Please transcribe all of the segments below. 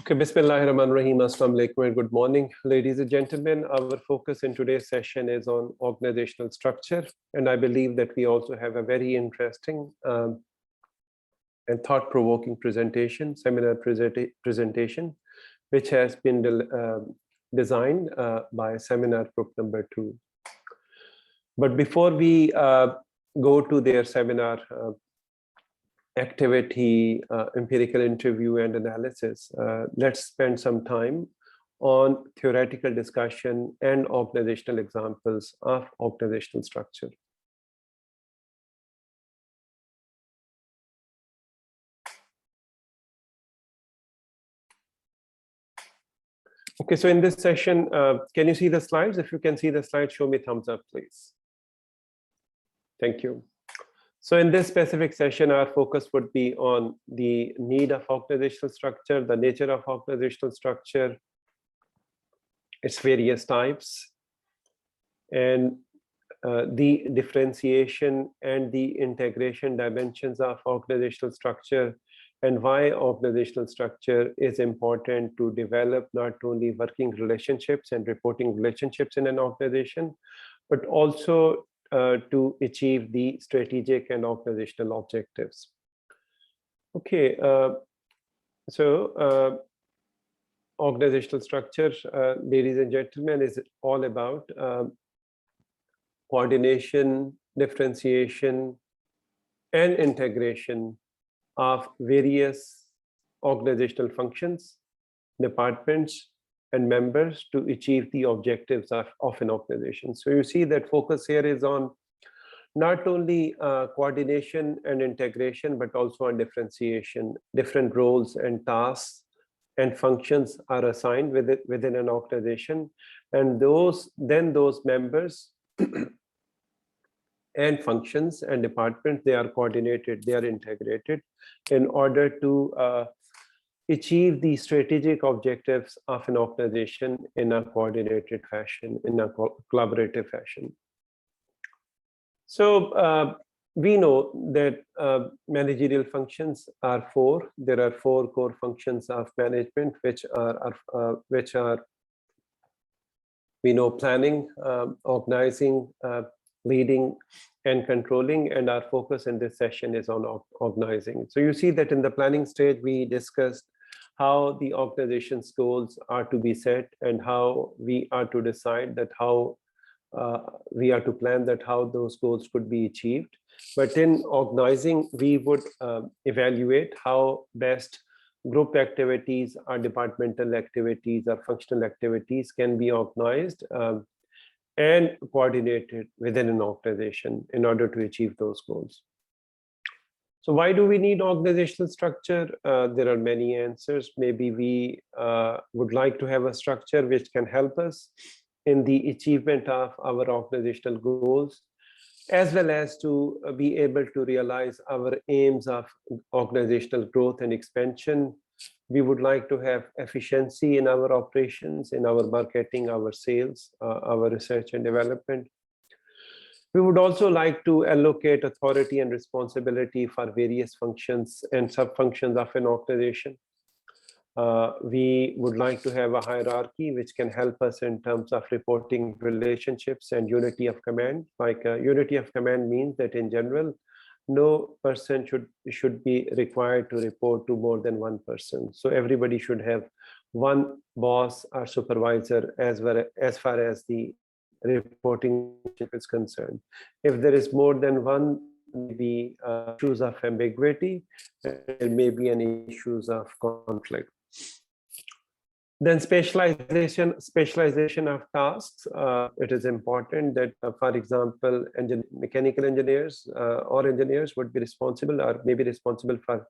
Okay, Bismillahirrahmanirrahim. Assalamu alaikum and good morning, ladies and gentlemen. Our focus in today's session is on organizational structure, and I believe that we also have a very interesting and thought-provoking seminar presentation, which has been designed by seminar group number 2. But before we go to their seminar activity, empirical interview and analysis, let's spend some time on theoretical discussion and organizational examples of organizational structure. Okay, so in this session, can you see the slides? If you can see the slides, show me thumbs up, please. Thank you. So in this specific session, our focus would be on the need of organizational structure, the nature of organizational structure, its various types, and the differentiation and the integration dimensions of organizational structure, and why organizational structure is important to develop not only working relationships and reporting relationships in an organization, but also to achieve the strategic and organizational objectives. Okay, so organizational structure, ladies and gentlemen, is all about coordination, differentiation, and integration of various organizational functions, departments, and members to achieve the objectives of an organization. So you see that focus here is on not only coordination and integration, but also on differentiation. Different roles and tasks and functions are assigned within an organization, and those members and functions and departments, they are coordinated, they are integrated in order to achieve the strategic objectives of an organization in a coordinated fashion, in a collaborative fashion. So we know that managerial functions are 4. There are 4 core functions of management, which are we know planning, organizing, leading, and controlling, and our focus in this session is on organizing. So you see that in the planning stage, we discussed how the organization's goals are to be set and how we are to decide that how we are to plan that how those goals could be achieved. But in organizing, we would evaluate how best group activities or departmental activities or functional activities can be organized and coordinated within an organization in order to achieve those goals. So why do we need organizational structure? There are many answers. Maybe we would like to have a structure which can help us in the achievement of our organizational goals, as well as to be able to realize our aims of organizational growth and expansion. We would like to have efficiency in our operations, in our marketing, our sales, our research and development. We would also like to allocate authority and responsibility for various functions and sub-functions of an organization. We would like to have a hierarchy which can help us in terms of reporting relationships and unity of command. Like unity of command means that in general, no person should be required to report to more than one person. So everybody should have one boss or supervisor as far as the reporting is concerned. If there is more than one, maybe issues of ambiguity, there may be any issues of conflict. Then specialization of tasks. It is important that, for example, mechanical engineers or engineers would be responsible or maybe responsible for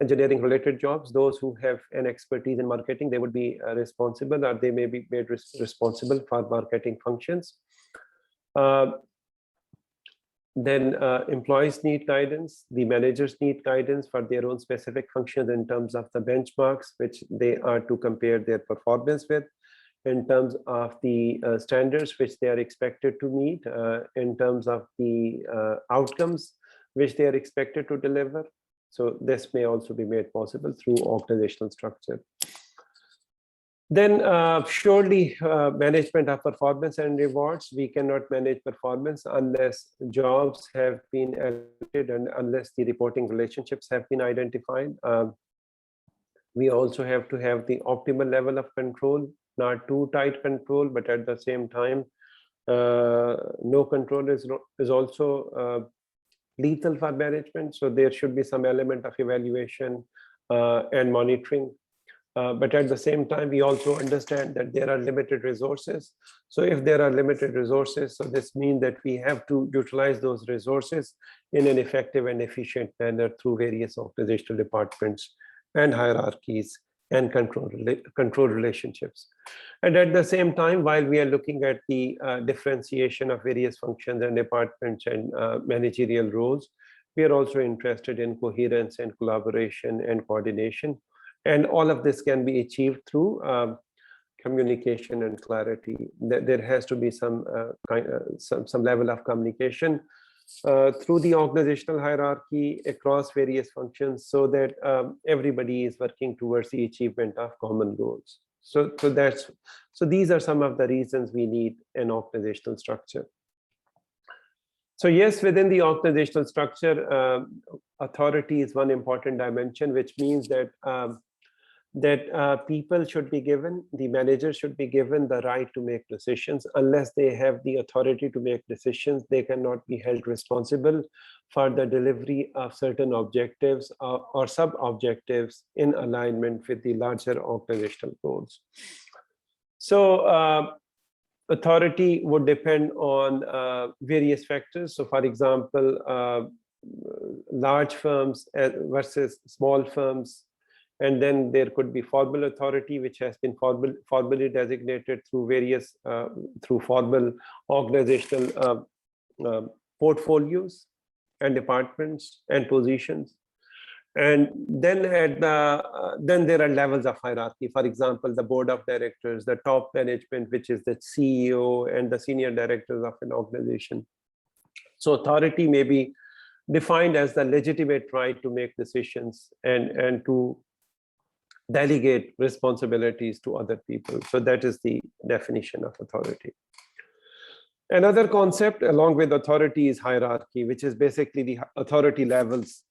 engineering related jobs. Those who have an expertise in marketing, they would be responsible, or they may be made responsible for marketing functions. Then employees need guidance. The managers need guidance for their own specific functions in terms of the benchmarks which they are to compare their performance with, in terms of the standards which they are expected to meet, in terms of the outcomes which they are expected to deliver. So this may also be made possible through organizational structure. Then surely management of performance and rewards. We cannot manage performance unless jobs have been allocated and unless the reporting relationships have been identified. We also have to have the optimal level of control, not too tight control, but at the same time, no control is also lethal for management. So there should be some element of evaluation and monitoring. But at the same time, we also understand that there are limited resources. So if there are limited resources, so this means that we have to utilize those resources in an effective and efficient manner through various organizational departments and hierarchies and control relationships. And at the same time, while we are looking at the differentiation of various functions and departments and managerial roles, we are also interested in coherence and collaboration and coordination. And all of this can be achieved through communication and clarity. There has to be some level of communication through the organizational hierarchy across various functions, so that everybody is working towards the achievement of common goals. So these are some of the reasons we need an organizational structure. So yes, within the organizational structure, authority is one important dimension, which means that people should be given, the managers should be given the right to make decisions. Unless they have the authority to make decisions, they cannot be held responsible for the delivery of certain objectives or sub-objectives in alignment with the larger organizational goals. So authority would depend on various factors. So for example, large firms versus small firms. And then there could be formal authority, which has been formally designated through various, through formal organizational portfolios and departments and positions. And then then there are levels of hierarchy. For example, the board of directors, the top management, which is the CEO and the senior directors of an organization. So authority may be defined as the legitimate right to make decisions and to delegate responsibilities to other people. So that is the definition of authority. Another concept along with authority is hierarchy, which is basically the authority levels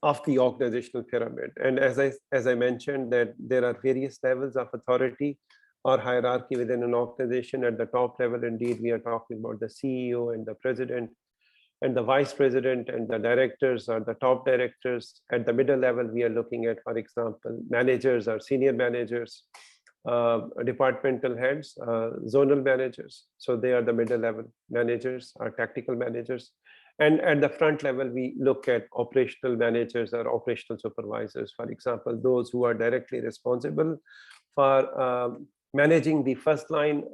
of the organizational pyramid. And as I mentioned, that there are various levels of authority or hierarchy within an organization. At the top level, indeed, we are talking about the CEO and the president, and the vice president and the directors are the top directors. At the middle level, we are looking at, for example, managers or senior managers, departmental heads, zonal managers. So they are the middle level managers or tactical managers. And at the front level, we look at operational managers or operational supervisors, for example, those who are directly responsible for managing the first line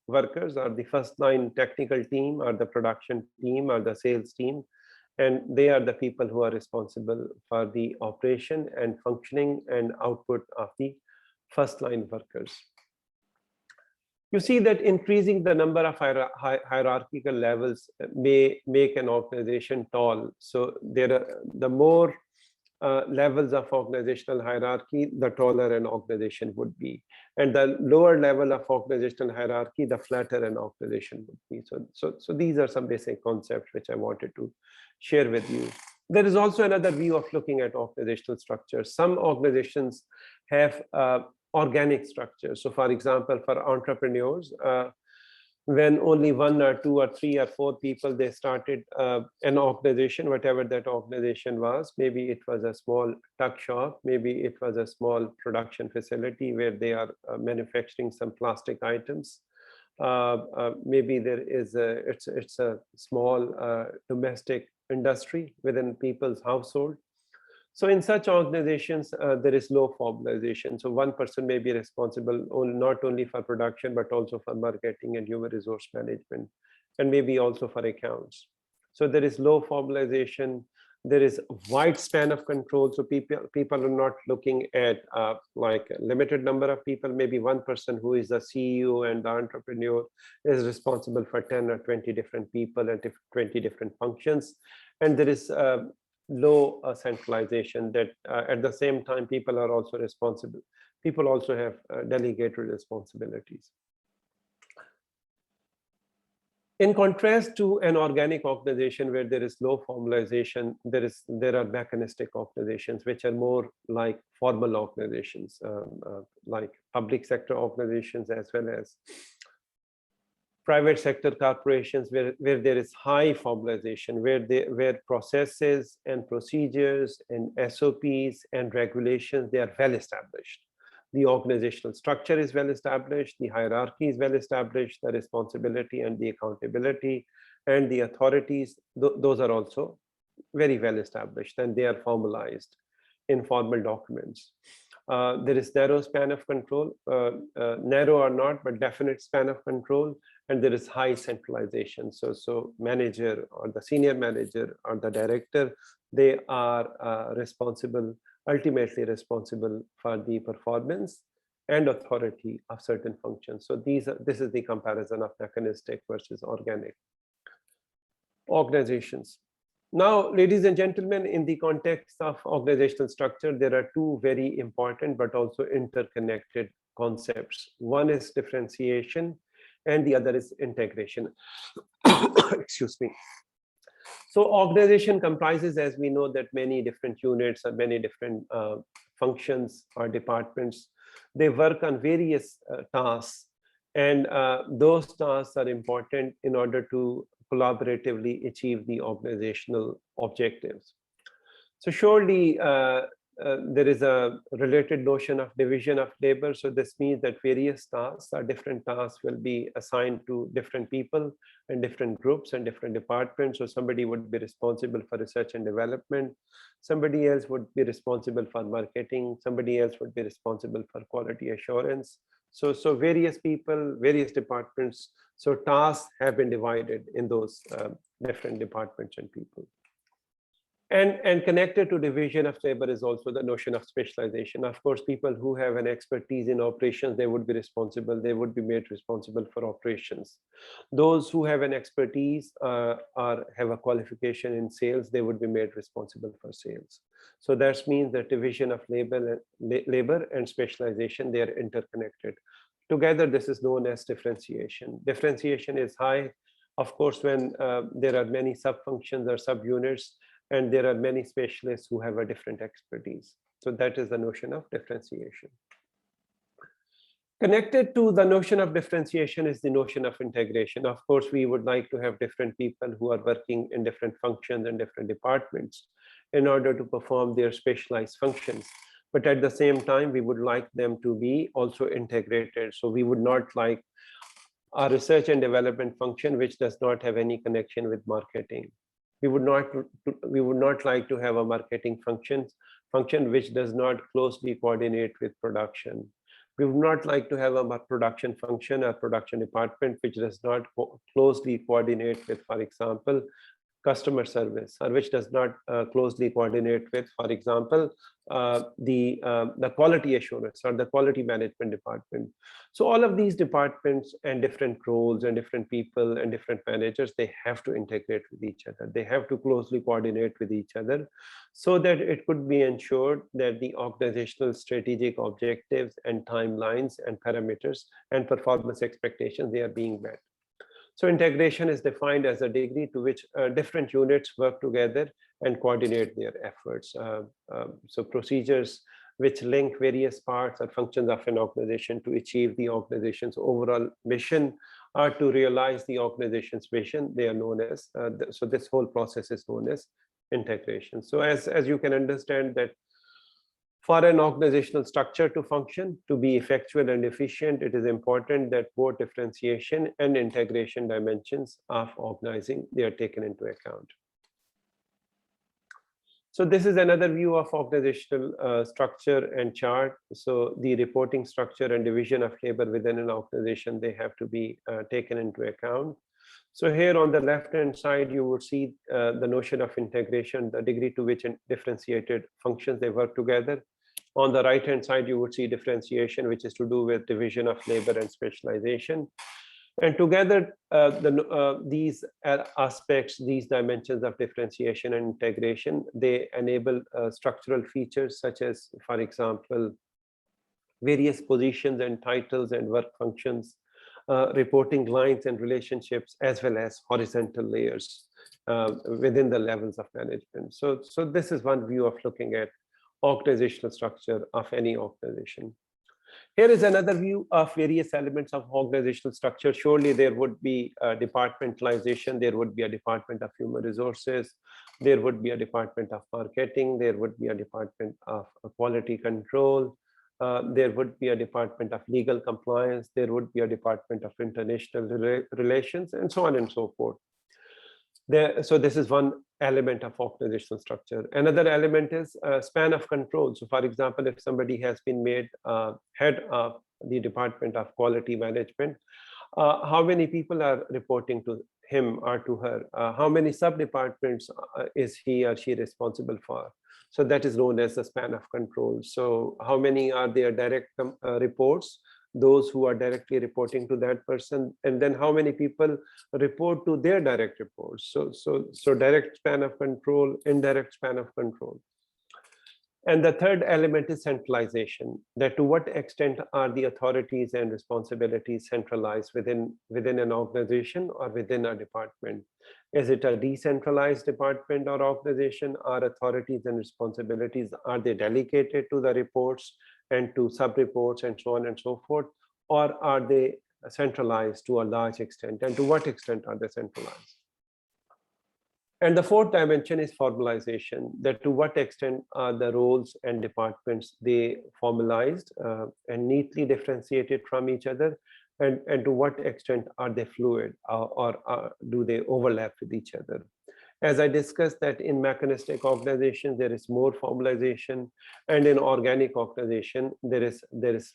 workers or the first line technical team or the production team or the sales team. And they are the people who are responsible for the operation and functioning and output of the first line workers. You see that increasing the number of hierarchical levels may make an organization tall. So there are the more levels of organizational hierarchy, the taller an organization would be. And the lower level of organizational hierarchy, the flatter an organization would be. So these are some basic concepts which I wanted to share with you. There is also another view of looking at organizational structures. Some organizations have organic structures. So for example, for entrepreneurs, when only 1 or 2 or 3 or 4 people, they started an organization, whatever that organization was. Maybe it was a small tuck shop, maybe it was a small production facility where they are manufacturing some plastic items. Maybe there is it's a small domestic industry within people's household. So in such organizations, there is low formalization. So one person may be responsible not only for production, but also for marketing and human resource management, and maybe also for accounts. So there is low formalization. There is a wide span of control. So people are not looking at like a limited number of people. Maybe one person who is the CEO and the entrepreneur is responsible for 10 or 20 different people and 20 different functions. And there is low centralization, that at the same time people are also responsible. People also have delegated responsibilities. In contrast to an organic organization where there is low formalization, there are mechanistic organizations which are more like formal organizations, like public sector organizations as well as private sector corporations, where there is high formalization, where processes and procedures and SOPs and regulations, they are well established. The organizational structure is well established, the hierarchy is well established, the responsibility and the accountability and the authorities, those are also very well established, and they are formalized in formal documents. There is narrow span of control, narrow or not, but definite span of control, and there is high centralization. So manager or the senior manager or the director, they are ultimately responsible for the performance and authority of certain functions. So this is the comparison of mechanistic versus organic organizations. Now, ladies and gentlemen, in the context of organizational structure, there are two very important but also interconnected concepts. One is differentiation and the other is integration. Excuse me. So organization comprises, as we know, that many different units or many different functions or departments. They work on various tasks, and those tasks are important in order to collaboratively achieve the organizational objectives. So surely there is a related notion of division of labor. So this means that various tasks or different tasks will be assigned to different people and different groups and different departments. So somebody would be responsible for research and development. Somebody else would be responsible for marketing. Somebody else would be responsible for quality assurance. So various people, various departments. So tasks have been divided in those different departments and people. And connected to division of labor is also the notion of specialization. Of course, people who have an expertise in operations, they would be made responsible for operations. Those who have an expertise or have a qualification in sales, they would be made responsible for sales. So that means that division of labor and specialization, they are interconnected. Together, this is known as differentiation. Differentiation is high, of course, when there are many sub-functions or subunits, and there are many specialists who have a different expertise. So that is the notion of differentiation. Connected to the notion of differentiation is the notion of integration. Of course, we would like to have different people who are working in different functions and different departments in order to perform their specialized functions. But at the same time, we would like them to be also integrated. So we would not like a research and development function which does not have any connection with marketing. We would not like to have a marketing function which does not closely coordinate with production. We would not like to have a production function or production department which does not closely coordinate with, for example, customer service, or which does not closely coordinate with, for example, the quality assurance or the quality management department. So all of these departments and different roles and different people and different managers, they have to integrate with each other. They have to closely coordinate with each other so that it could be ensured that the organizational strategic objectives and timelines and parameters and performance expectations, they are being met. So integration is defined as a degree to which different units work together and coordinate their efforts. So procedures which link various parts or functions of an organization to achieve the organization's overall mission or to realize the organization's vision, they are known as, so this whole process is known as integration. So as you can understand that for an organizational structure to function, to be effectual and efficient, it is important that both differentiation and integration dimensions of organizing, they are taken into account. So this is another view of organizational structure and chart. So the reporting structure and division of labor within an organization, they have to be taken into account. So here on the left-hand side, you would see the notion of integration, the degree to which differentiated functions, they work together. On the right-hand side, you would see differentiation, which is to do with division of labor and specialization. And together, these aspects, these dimensions of differentiation and integration, they enable structural features such as, for example, various positions and titles and work functions, reporting lines and relationships, as well as horizontal layers within the levels of management. So this is one view of looking at organizational structure of any organization. Here is another view of various elements of organizational structure. Surely there would be departmentalization, there would be a department of human resources, there would be a department of marketing, there would be a department of quality control, there would be a department of legal compliance, there would be a department of international relations, and so on and so forth. So this is one element of organizational structure. Another element is span of control. So for example, if somebody has been made head of the Department of Quality Management, how many people are reporting to him or to her? How many sub-departments is he or she responsible for? So that is known as the span of control. So how many are their direct reports? Those who are directly reporting to that person, and then how many people report to their direct reports. So direct span of control, indirect span of control. And the third element is centralization, that to what extent are the authorities and responsibilities centralized within an organization or within a department? Is it a decentralized department or organization? Are authorities and responsibilities, are they delegated to the reports and to sub-reports and so on and so forth? Or are they centralized to a large extent? And to what extent are they centralized? And the fourth dimension is formalization, that to what extent are the roles and departments they formalized and neatly differentiated from each other, and to what extent are they fluid or do they overlap with each other? As I discussed that in mechanistic organization, there is more formalization, and in organic organization, there is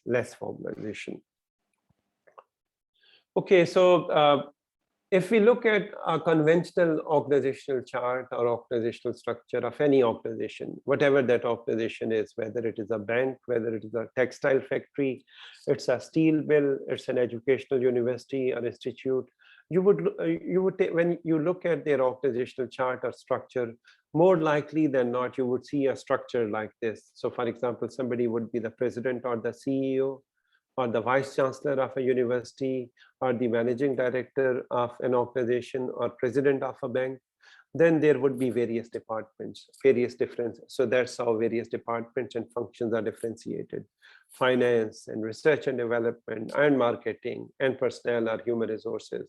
less formalization. Okay, so if we look at a conventional organizational chart or organizational structure of any organization, whatever that organization is, whether it is a bank, whether it is a textile factory, it's a steel mill, it's an educational university or institute, you would take, when you look at their organizational chart or structure, more likely than not, you would see a structure like this. So for example, somebody would be the president or the CEO, or the vice chancellor of a university, or the managing director of an organization, or president of a bank. Then there would be various departments, various different. So that's how various departments and functions are differentiated. Finance and research and development and marketing and personnel or human resources.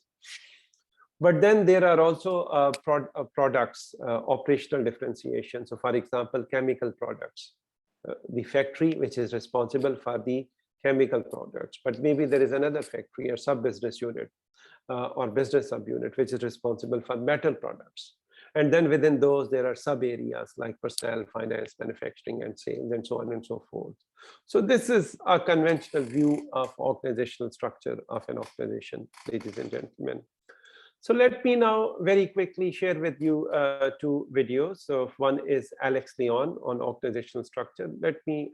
But then there are also products, operational differentiation. So for example, chemical products, the factory which is responsible for the chemical products, but maybe there is another factory or sub-business unit or business subunit which is responsible for metal products. And then within those, there are sub areas like personnel, finance, manufacturing, and sales, and so on and so forth. So this is a conventional view of organizational structure of an organization, ladies and gentlemen. So let me now very quickly share with you two videos. So one is Alex Leon on organizational structure. Let me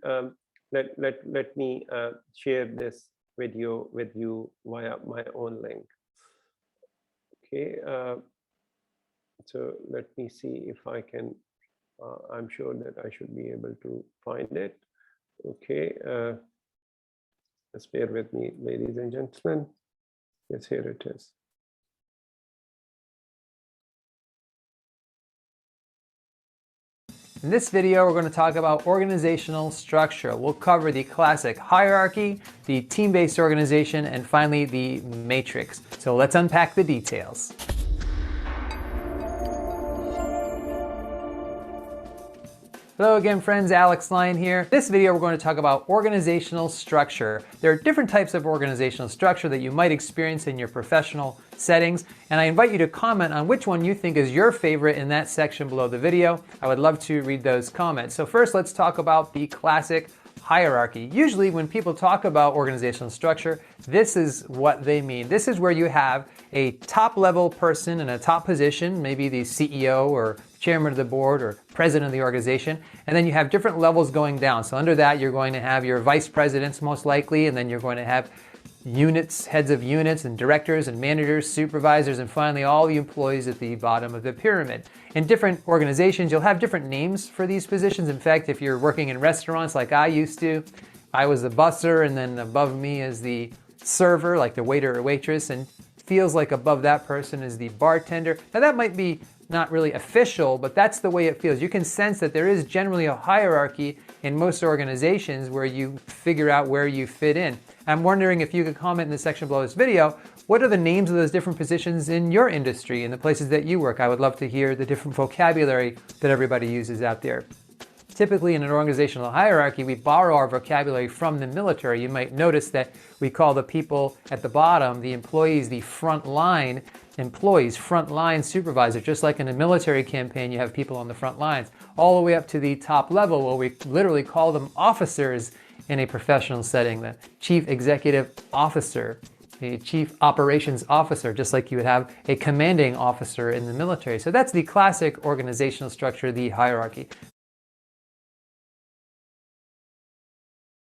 share this video with you via my own link. Okay, so let me see if I can, I'm sure that I should be able to find it. Okay, just bear with me, ladies and gentlemen. Yes, here it is. In this video, we're going to talk about organizational structure. We'll cover the classic hierarchy, the team-based organization, and finally the matrix. So let's unpack the details. Hello again, friends. Alex Lyon here. This video, we're going to talk about organizational structure. There are different types of organizational structure that you might experience in your professional settings, and I invite you to comment on which one you think is your favorite in that section below the video. I would love to read those comments. So first, let's talk about the classic hierarchy. Usually when people talk about organizational structure, this is what they mean. This is where you have a top-level person in a top position, maybe the CEO or chairman of the board or president of the organization, and then you have different levels going down. So under that, you're going to have your vice presidents most likely, and then you're going to have units, heads of units, and directors and managers, supervisors, and finally all the employees at the bottom of the pyramid. In different organizations, you'll have different names for these positions. In fact, if you're working in restaurants like I used to, I was the busser, and then above me is the server, like the waiter or waitress, and feels like above that person is the bartender. Now that might be not really official, but that's the way it feels. You can sense that there is generally a hierarchy in most organizations where you figure out where you fit in. I'm wondering if you could comment in the section below this video, what are the names of those different positions in your industry, in the places that you work? I would love to hear the different vocabulary that everybody uses out there. Typically in an organizational hierarchy, we borrow our vocabulary from the military. You might notice that we call the people at the bottom, the employees, the front line employees, front line supervisor. Just like in a military campaign, you have people on the front lines, all the way up to the top level where we literally call them officers in a professional setting, the chief executive officer, a chief operations officer, just like you would have a commanding officer in the military. So that's the classic organizational structure, the hierarchy.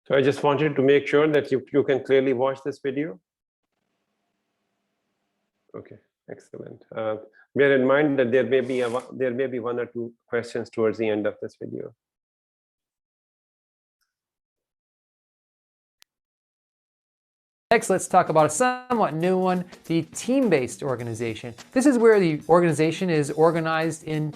So I just wanted to make sure that you can clearly watch this video. Okay, excellent. Bear in mind that there may be one or two questions towards the end of this video. Next, let's talk about a somewhat new one, the team-based organization. This is where the organization is organized in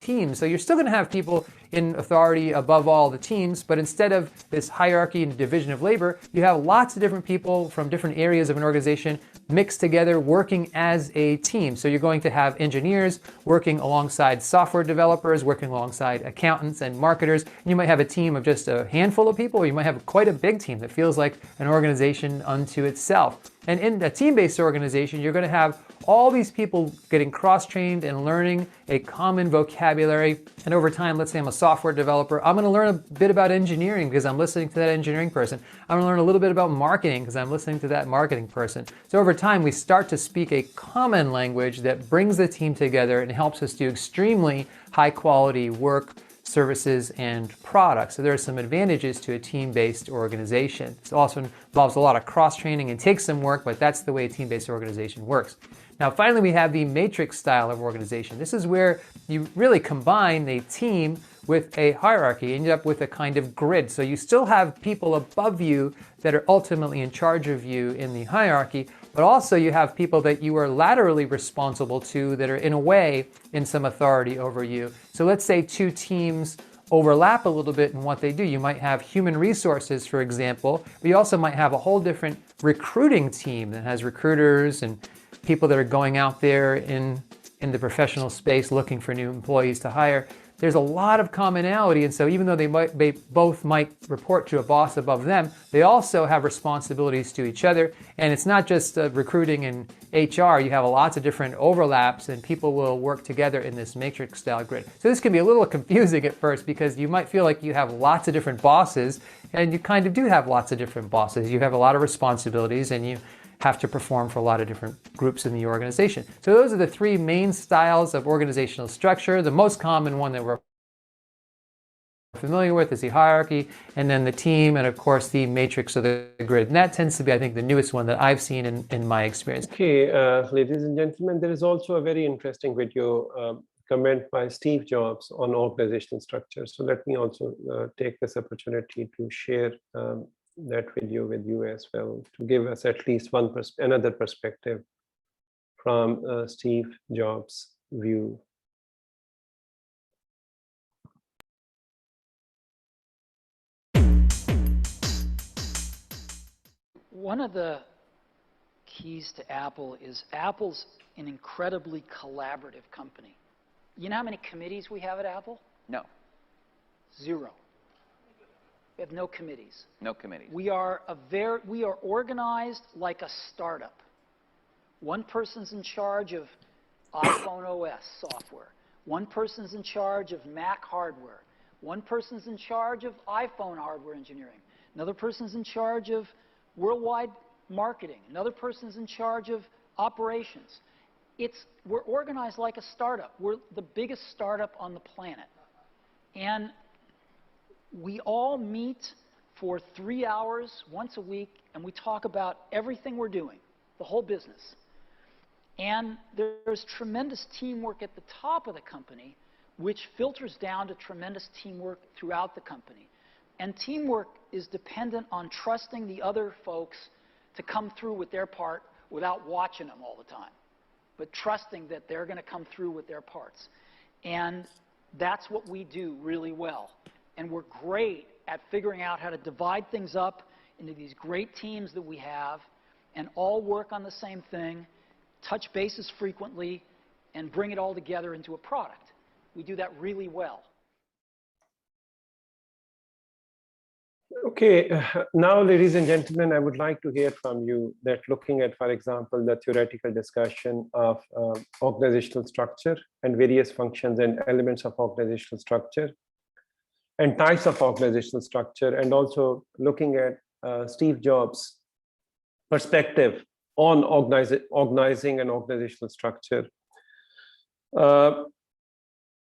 teams. So you're still going to have people in authority above all the teams, but instead of this hierarchy and division of labor, you have lots of different people from different areas of an organization mixed together working as a team. So you're going to have engineers working alongside software developers, working alongside accountants and marketers. You might have a team of just a handful of people, or you might have quite a big team that feels like an organization unto itself. And in a team-based organization, you're going to have all these people getting cross-trained and learning a common vocabulary. And over time, let's say I'm a software developer, I'm going to learn a bit about engineering because I'm listening to that engineering person. I'm going to learn a little bit about marketing because I'm listening to that marketing person. So over time, we start to speak a common language that brings the team together and helps us do extremely high-quality work, services, and products. So there are some advantages to a team-based organization. It also involves a lot of cross-training and takes some work, but that's the way a team-based organization works. Now, finally, we have the matrix style of organization. This is where you really combine a team with a hierarchy. You end up with a kind of grid. So you still have people above you that are ultimately in charge of you in the hierarchy, but also you have people that you are laterally responsible to that are in a way in some authority over you. So let's say two teams overlap a little bit in what they do. You might have human resources, for example, but you also might have a whole different recruiting team that has recruiters and people that are going out there in the professional space looking for new employees to hire. There's a lot of commonality, and so even though they both might report to a boss above them, they also have responsibilities to each other. And it's not just recruiting and HR. You have lots of different overlaps, and people will work together in this matrix style grid. So this can be a little confusing at first because you might feel like you have lots of different bosses, and you kind of do have lots of different bosses. You have a lot of responsibilities, and you have to perform for a lot of different groups in the organization. So those are the three main styles of organizational structure. The most common one that we're familiar with is the hierarchy, and then the team, and of course the matrix or the grid. And that tends to be, I think, the newest one that I've seen in my experience. Okay, ladies and gentlemen, there is also a very interesting video comment by Steve Jobs on organizational structure. So let me also take this opportunity to share that video with you as well, to give us at least another perspective from Steve Jobs' view. One of the keys to Apple is Apple's an incredibly collaborative company. You know how many committees we have at Apple? No. 0. We have no committees. No committees. We are organized like a startup. One person's in charge of iPhone OS software. One person's in charge of Mac hardware. One person's in charge of iPhone hardware engineering. Another person's in charge of worldwide marketing. Another person's in charge of operations. We're organized like a startup. We're the biggest startup on the planet. And we all meet for 3 hours once a week, and we talk about everything we're doing, the whole business. And there's tremendous teamwork at the top of the company, which filters down to tremendous teamwork throughout the company. And teamwork is dependent on trusting the other folks to come through with their part without watching them all the time, but trusting that they're going to come through with their parts. And that's what we do really well. And we're great at figuring out how to divide things up into these great teams that we have and all work on the same thing, touch bases frequently, and bring it all together into a product. We do that really well. Okay, now, ladies and gentlemen, I would like to hear from you that looking at, for example, the theoretical discussion of organizational structure and various functions and elements of organizational structure and types of organizational structure, and also looking at Steve Jobs' perspective on organizing an organizational structure.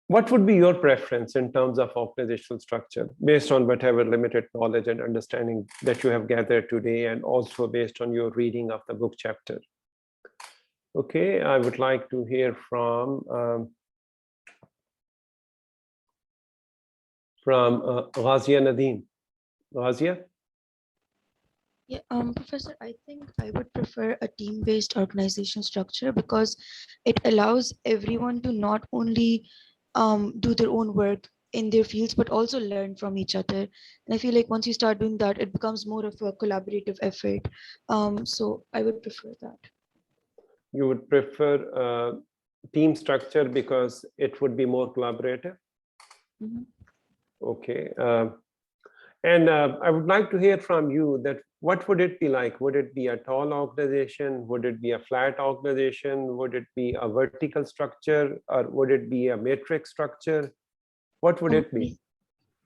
What would be your preference in terms of organizational structure, based on whatever limited knowledge and understanding that you have gathered today, and also based on your reading of the book chapter? Okay, I would like to hear from Ghazia Nadeem. Ghazia? Yeah, Professor, I think I would prefer a team-based organizational structure because it allows everyone to not only do their own work in their fields, but also learn from each other. And I feel like once you start doing that, it becomes more of a collaborative effort. So I would prefer that. You would prefer team structure because it would be more collaborative? Mm-hmm. Okay. And I would like to hear from you that what would it be like? Would it be a tall organization? Would it be a flat organization? Would it be a vertical structure? Or would it be a matrix structure? What would it be?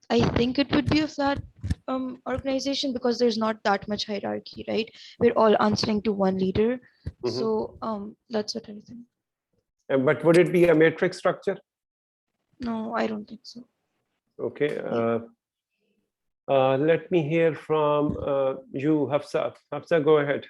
I think it would be a flat organization because there's not that much hierarchy, right? We're all answering to one leader. Mm-hmm. So that's what I think. But would it be a matrix structure? No, I don't think so. Okay. Let me hear from you, Hafsa. Hafsa, go ahead.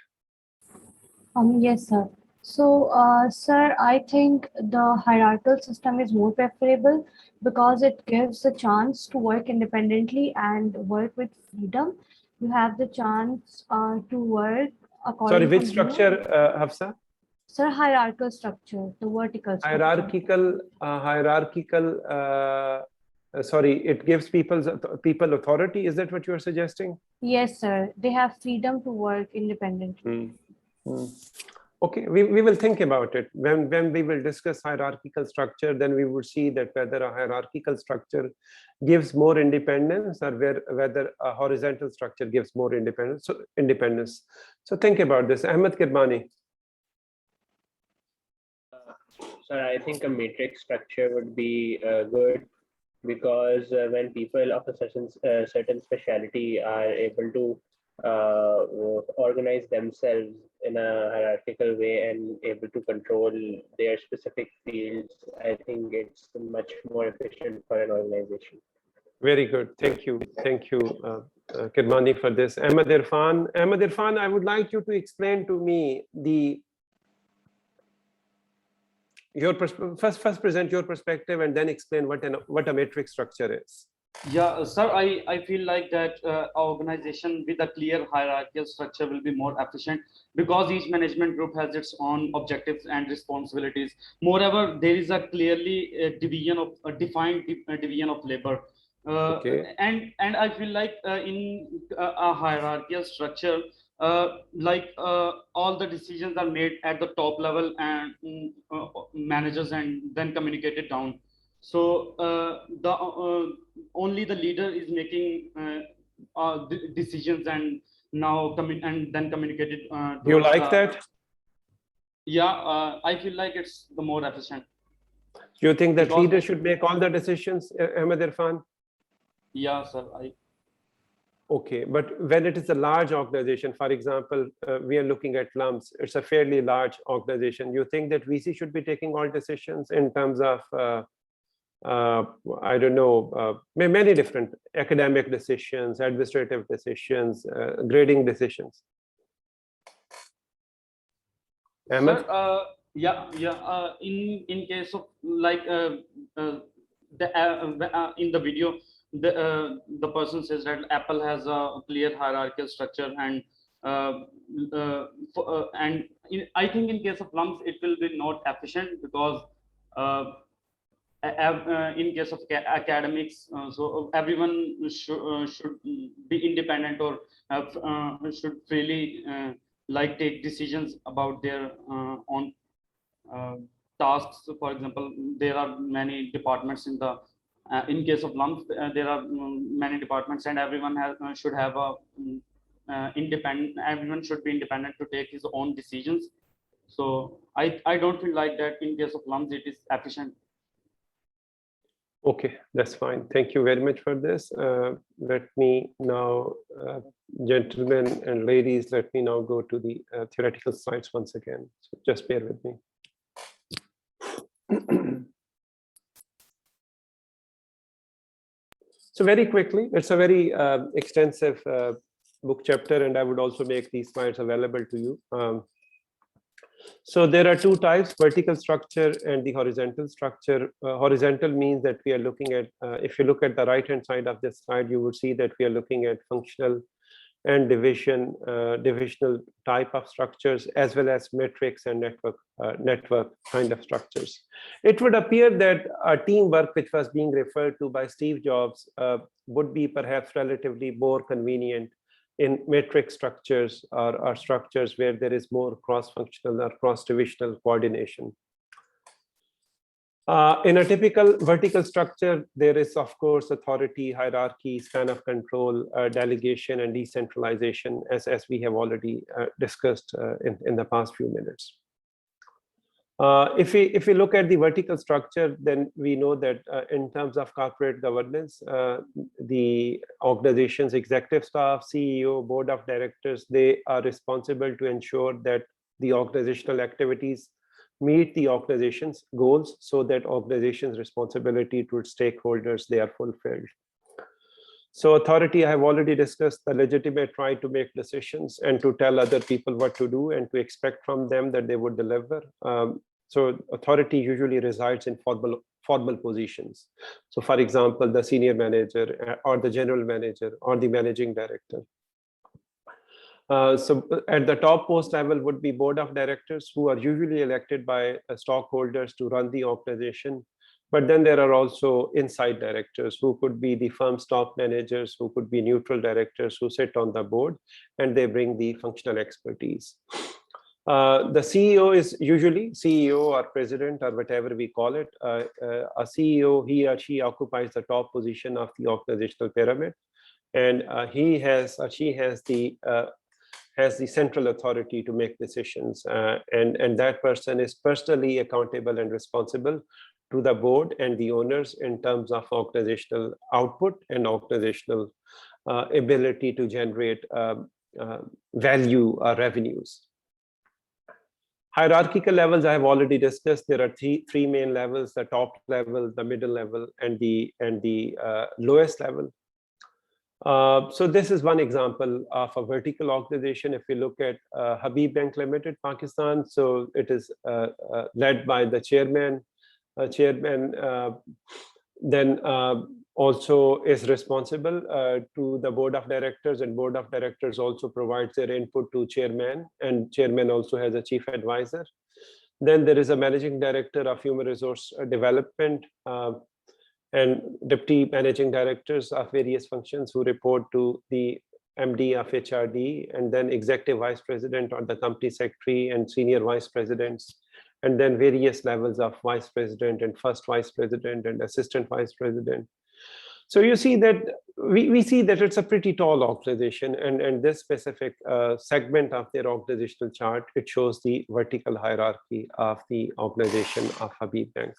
Yes, sir. So, sir, I think the hierarchical system is more preferable because it gives a chance to work independently and work with freedom. You have the chance to work according Sorry, which to structure, Hafsa? Sir, hierarchical structure, the vertical structure. Sorry, it gives people authority. Is that what you are suggesting? Yes, sir. They have freedom to work independently. Okay, we will think about it. When we will discuss hierarchical structure, then we will see that whether a hierarchical structure gives more independence or whether a horizontal structure gives more independence. So think about this. Ahmed Kirbani. Sir, I think a matrix structure would be good because when people of a certain specialty are able to organize themselves in a hierarchical way and able to control their specific fields, I think it's much more efficient for an organization. Very good. Thank you, Kirbani, for this. Ahmed Irfan, I would like you to explain to me first present your perspective and then explain what a matrix structure is. Yeah, sir, I feel like that organization with a clear hierarchical structure will be more efficient because each management group has its own objectives and responsibilities. Moreover, there is a clearly defined division of labor. Okay. And I feel like in a hierarchical structure, all the decisions are made at the top level and managers and then communicated down. So only the leader is making decisions and then communicated. Do you like that? Yeah, I feel like it's the more efficient. Do you think that leader should make all the decisions, Ahmed Irfan? Yeah, sir. Okay, but when it is a large organization, for example, we are looking at LUMS, it's a fairly large organization. You think that VC should be taking all decisions in terms of I don't know, many different academic decisions, administrative decisions, grading decisions. Ahmed? Sir, in case of like in the video, the person says that Apple has a clear hierarchical structure, and I think in case of LUMS it will be not efficient, because in case of academics, so everyone should be independent, or should freely like take decisions about their own tasks. So for example, there are many departments in the in case of LUMS, there are many departments, and everyone should have a independent. Everyone should be independent to take his own decisions. So I don't feel like that in case of LUMS it is efficient. Okay, that's fine. Thank you very much for this. Let me now, gentlemen and ladies, let me now go to the theoretical slides once again. So just bear with me. So very quickly, it's a very extensive book chapter, and I would also make these slides available to you. So there are two types, vertical structure and the horizontal structure. Horizontal means that we are looking at, if you look at the right-hand side of this slide, you would see that we are looking at functional and divisional type of structures, as well as matrix and network kind of structures. It would appear that teamwork, which was being referred to by Steve Jobs, would be perhaps relatively more convenient in matrix structures, or structures where there is more cross-functional or cross-divisional coordination. In a typical vertical structure, there is, of course, authority, hierarchy, span of control, delegation, and decentralization, as we have already discussed in the past few minutes. If we look at the vertical structure, then we know that in terms of corporate governance, the organization's executive staff, CEO, board of directors, they are responsible to ensure that the organizational activities meet the organization's goals, so that organization's responsibility to its stakeholders, they are fulfilled. So authority, I have already discussed, the legitimate right to make decisions and to tell other people what to do and to expect from them that they would deliver. So authority usually resides in formal positions. So for example, the senior manager or the general manager or the managing director. So at the top post level would be board of directors, who are usually elected by stockholders to run the organization. But then there are also inside directors, who could be the firm's top managers, who could be neutral directors who sit on the board, and they bring the functional expertise. The CEO is usually CEO or president or whatever we call it. A CEO, he or she occupies the top position of the organizational pyramid, and he has or she has the central authority to make decisions, and that person is personally accountable and responsible to the board and the owners in terms of organizational output and organizational ability to generate value or revenues. Hierarchical levels I have already discussed. There are three main levels: the top level, the middle level, and the lowest level. So this is one example of a vertical organization. If we look at Habib Bank Limited, Pakistan, so it is led by the chairman. Then also is responsible to the board of directors, and board of directors also provides their input to chairman, and chairman also has a chief advisor. Then there is a managing director of human resource development, and deputy managing directors of various functions who report to the MD of HRD, and then executive vice president or the company secretary and senior vice presidents, and then various levels of vice president and first vice president and assistant vice president. So you see that we see that it's a pretty tall organization, and this specific segment of their organizational chart, it shows the vertical hierarchy of the organization of Habib Bank.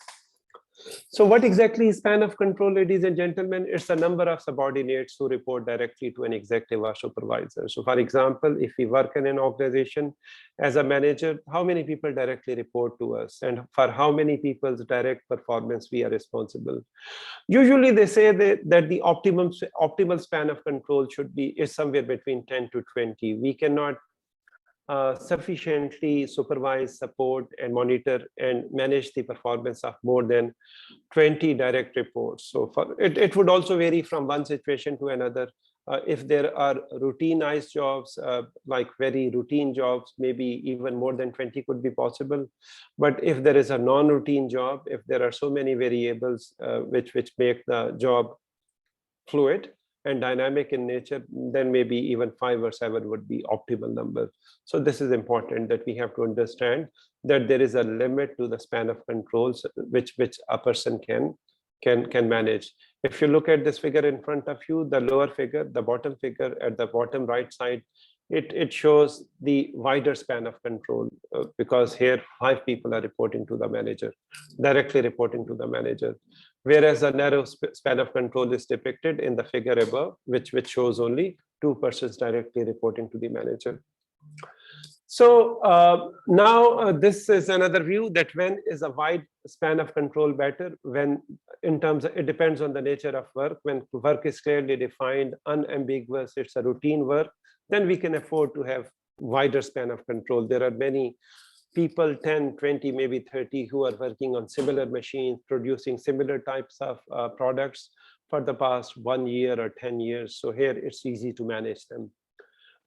So what exactly is span of control, ladies and gentlemen? It's the number of subordinates who report directly to an executive or supervisor. So for example, if we work in an organization as a manager, how many people directly report to us, and for how many people's direct performance we are responsible? Usually they say that the optimal span of control is somewhere between 10 to 20. We cannot sufficiently supervise, support, and monitor and manage the performance of more than 20 direct reports. So it would also vary from one situation to another. If there are routinized jobs, like very routine jobs, maybe even more than 20 could be possible. But if there is a non-routine job, if there are so many variables which make the job fluid and dynamic in nature, then maybe even 5 or 7 would be optimal number. So this is important, that we have to understand that there is a limit to the span of controls which a person can manage. If you look at this figure in front of you, the lower figure, the bottom figure at the bottom right side, it shows the wider span of control, because here 5 people are reporting to the manager, directly reporting to the manager, whereas a narrow span of control is depicted in the figure above, which shows only 2 persons directly reporting to the manager. So now this is another view, that when is a wide span of control better? When, in terms of, it depends on the nature of work. When work is clearly defined, unambiguous, it's a routine work, then we can afford to have wider span of control. There are many people, 10, 20, maybe 30, who are working on similar machines, producing similar types of products for the past 1 year or 10 years. So here it's easy to manage them.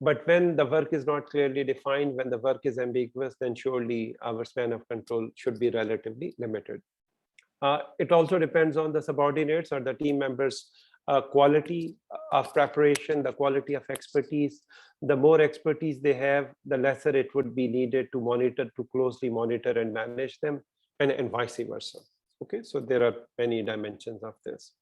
But when the work is not clearly defined, when the work is ambiguous, then surely our span of control should be relatively limited. It also depends on the subordinates or the team members' quality of preparation, the quality of expertise. The more expertise they have, the lesser it would be needed to closely monitor and manage them, and vice versa. Okay, so there are many dimensions of this.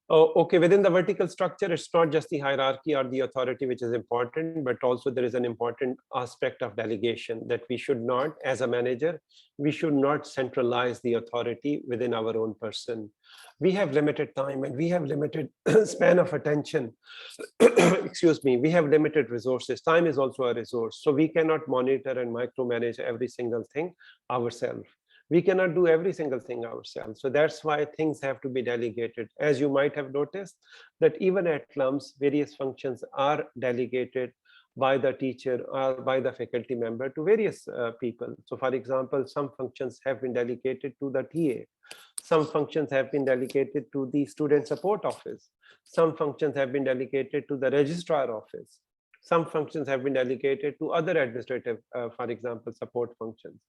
Oh, okay, within the vertical structure, it's not just the hierarchy or the authority which is important, but also there is an important aspect of delegation, that we should not, as a manager, we should not centralize the authority within our own person. We have limited time and we have limited span of attention. Excuse me, we have limited resources. Time is also a resource. So we cannot monitor and micromanage every single thing ourselves. We cannot do every single thing ourselves. So that's why things have to be delegated. As you might have noticed, that even at LUMS, various functions are delegated by the teacher or by the faculty member to various people. So for example, some functions have been delegated to the TA. Some functions have been delegated to the student support office. Some functions have been delegated to the registrar office. Some functions have been delegated to other administrative, for example, support functions.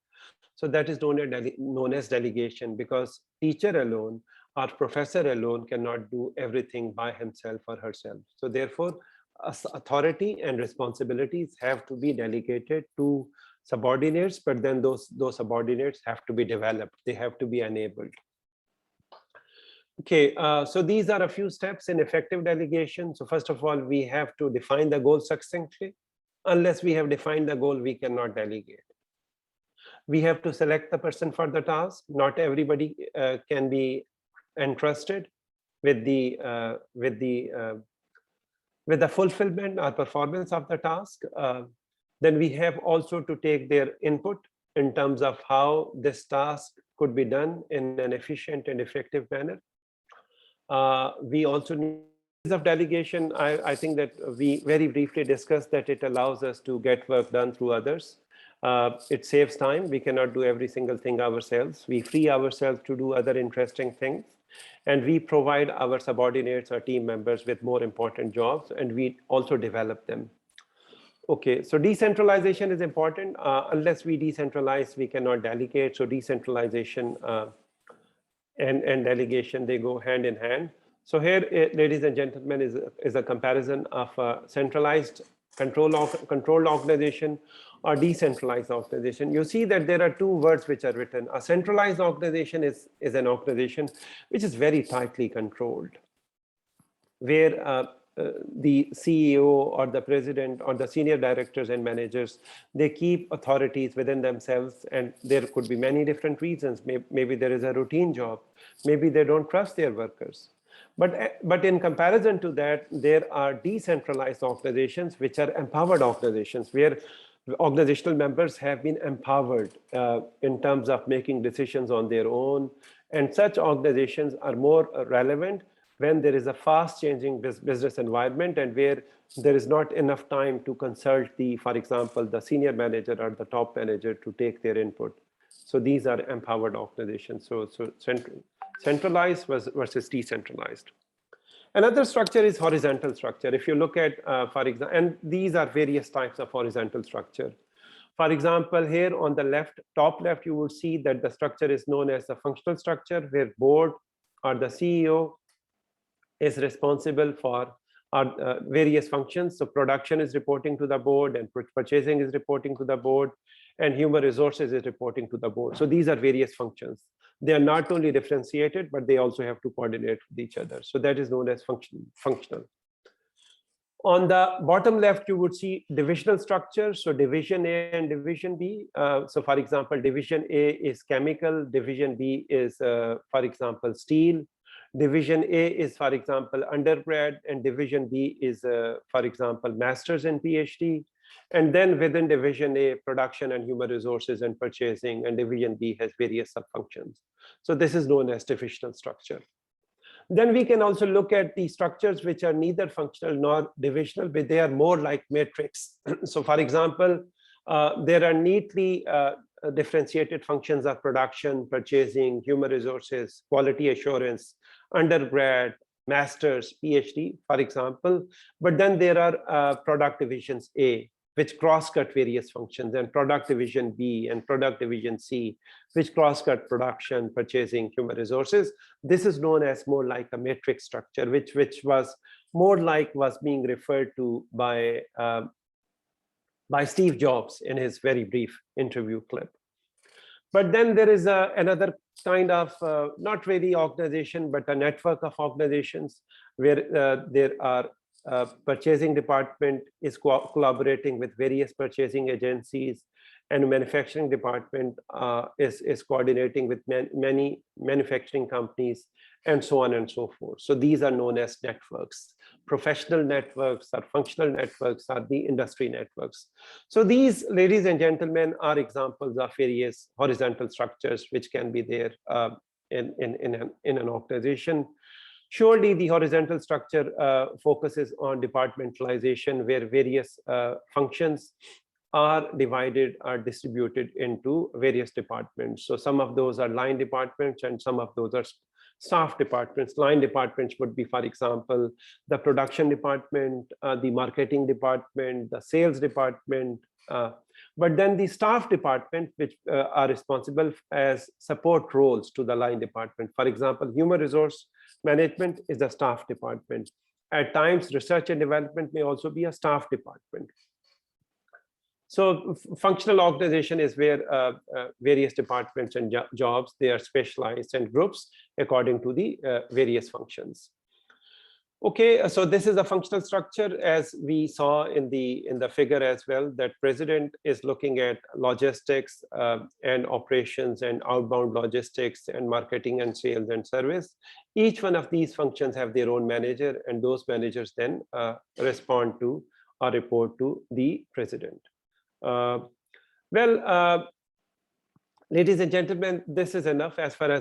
So that is known as delegation, because teacher alone or professor alone cannot do everything by himself or herself. So therefore, authority and responsibilities have to be delegated to subordinates, but then those subordinates have to be developed. They have to be enabled. Okay, so these are a few steps in effective delegation. So first of all, we have to define the goal succinctly. Unless we have defined the goal, we cannot delegate. We have to select the person for the task. Not everybody can be entrusted with the fulfillment or performance of the task. Then we have also to take their input in terms of how this task could be done in an efficient and effective manner. We also need of delegation. I think that we very briefly discussed that it allows us to get work done through others. It saves time. We cannot do every single thing ourselves. We free ourselves to do other interesting things. And we provide our subordinates or team members with more important jobs, and we also develop them. Okay, so decentralization is important. Unless we decentralize, we cannot delegate. So decentralization and delegation, they go hand in hand. So here, ladies and gentlemen, is a comparison of a centralized controlled organization or decentralized organization. You see that there are two words which are written. A centralized organization is an organization which is very tightly controlled, where the CEO or the president or the senior directors and managers, they keep authorities within themselves, and there could be many different reasons. Maybe there is a routine job, maybe they don't trust their workers. But in comparison to that, there are decentralized organizations which are empowered organizations, where organizational members have been empowered in terms of making decisions on their own. And such organizations are more relevant when there is a fast changing business environment and where there is not enough time to consult for example, the senior manager or the top manager to take their input. So these are empowered organizations. So centralized versus decentralized. Another structure is horizontal structure. If you look at, for example, and these are various types of horizontal structure. For example, here on the left, top left, you will see that the structure is known as the functional structure, where board or the CEO is responsible for various functions. So production is reporting to the board, and purchasing is reporting to the board, and human resources is reporting to the board. So these are various functions. They are not only differentiated, but they also have to coordinate with each other. So that is known as functional. On the bottom left, you would see divisional structure. So division A and division B. So for example, division A is chemical, division B is, for example, steel. Division A is, for example, undergrad, and division B is, for example, master's and PhD. And then within division A, production and human resources and purchasing, and division B has various subfunctions. So this is known as divisional structure. Then we can also look at the structures which are neither functional nor divisional, but they are more like matrix. So for example, there are neatly differentiated functions of production, purchasing, human resources, quality assurance, undergrad, master's, PhD, for example. But then there are product divisions A, which cross-cut various functions, and product division B and product division C, which cross-cut production, purchasing, human resources. This is known as more like a matrix structure, which was more like was being referred to by Steve Jobs in his very brief interview clip. But then there is another kind of, not really organization, but a network of organizations where there are purchasing department is collaborating with various purchasing agencies, and manufacturing department is coordinating with many manufacturing companies, and so on and so forth. So these are known as networks. Professional networks or functional networks are the industry networks. So these, ladies and gentlemen, are examples of various horizontal structures which can be there in an organization. Surely the horizontal structure focuses on departmentalization, where various functions are distributed into various departments. So some of those are line departments and some of those are staff departments. Line departments would be, for example, the production department, the marketing department, the sales department. But then the staff department, which are responsible as support roles to the line department. For example, human resource management is a staff department. At times, research and development may also be a staff department. So functional organization is where various departments and jobs, they are specialized and groups according to the various functions. Okay, so this is a functional structure, as we saw in the figure as well, that president is looking at logistics and operations and outbound logistics and marketing and sales and service. Each one of these functions have their own manager, and those managers then respond to or report to the president. Ladies and gentlemen, this is enough as far as